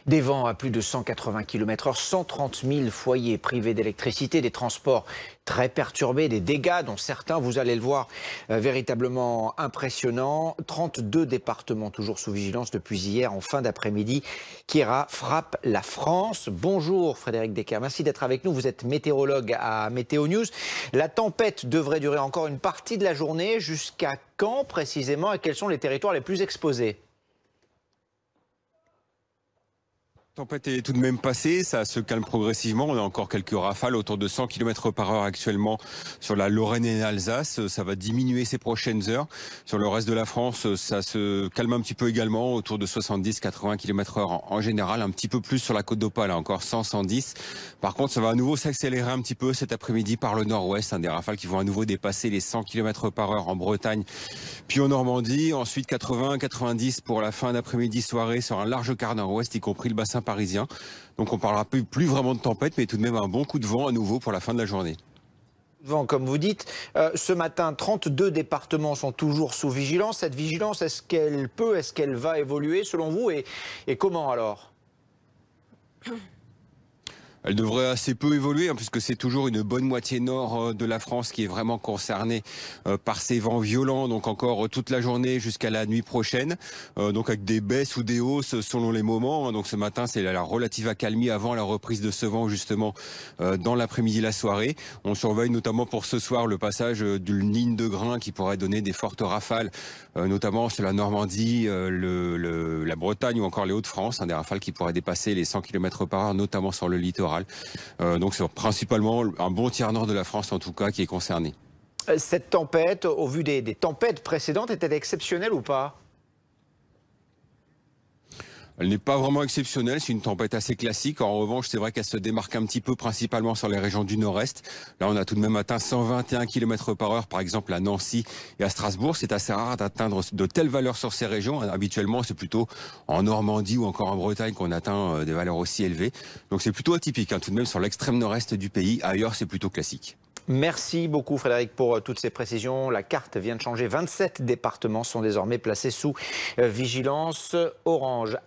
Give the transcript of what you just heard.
Des vents à plus de 180 km/h, 130 000 foyers privés d'électricité, des transports très perturbés, des dégâts dont certains, vous allez le voir, véritablement impressionnants. 32 départements toujours sous vigilance depuis hier en fin d'après-midi. Kira frappe la France. Bonjour Frédéric Descamps, merci d'être avec nous. Vous êtes météorologue à Météo News. La tempête devrait durer encore une partie de la journée. Jusqu'à quand précisément et quels sont les territoires les plus exposés ? La tempête est tout de même passée, ça se calme progressivement. On a encore quelques rafales autour de 100 km/h actuellement sur la Lorraine et l'Alsace. Ça va diminuer ces prochaines heures. Sur le reste de la France, ça se calme un petit peu également, autour de 70-80 km/h en général. Un petit peu plus sur la côte d'Opale, encore 100-110. Par contre, ça va à nouveau s'accélérer un petit peu cet après-midi par le nord-ouest. Des rafales qui vont à nouveau dépasser les 100 km/h en Bretagne, puis en Normandie. Ensuite, 80-90 pour la fin d'après-midi soirée sur un large quart nord-ouest, y compris le bassin parisien. Donc on parlera plus vraiment de tempête, mais tout de même un bon coup de vent à nouveau pour la fin de la journée. Vent, comme vous dites, ce matin, 32 départements sont toujours sous vigilance. Cette vigilance, est-ce qu'elle va évoluer selon vous et comment alors ? Elle devrait assez peu évoluer, puisque c'est toujours une bonne moitié nord de la France qui est vraiment concernée par ces vents violents, donc encore toute la journée jusqu'à la nuit prochaine, donc avec des baisses ou des hausses selon les moments. Donc ce matin, c'est la relative accalmie avant la reprise de ce vent justement dans l'après-midi, la soirée. On surveille notamment pour ce soir le passage d'une ligne de grains qui pourrait donner des fortes rafales, notamment sur la Normandie, la Bretagne ou encore les Hauts-de-France, des rafales qui pourraient dépasser les 100 km/h, notamment sur le littoral. Donc c'est principalement un bon tiers nord de la France en tout cas qui est concerné. Cette tempête, au vu des tempêtes précédentes, est-elle exceptionnelle ou pas ? Elle n'est pas vraiment exceptionnelle, c'est une tempête assez classique. En revanche, c'est vrai qu'elle se démarque un petit peu, principalement sur les régions du nord-est. Là, on a tout de même atteint 121 km/h, par exemple à Nancy et à Strasbourg. C'est assez rare d'atteindre de telles valeurs sur ces régions. Habituellement, c'est plutôt en Normandie ou encore en Bretagne qu'on atteint des valeurs aussi élevées. Donc c'est plutôt atypique, tout de même sur l'extrême nord-est du pays. Ailleurs, c'est plutôt classique. Merci beaucoup Frédéric pour toutes ces précisions. La carte vient de changer. 27 départements sont désormais placés sous vigilance orange.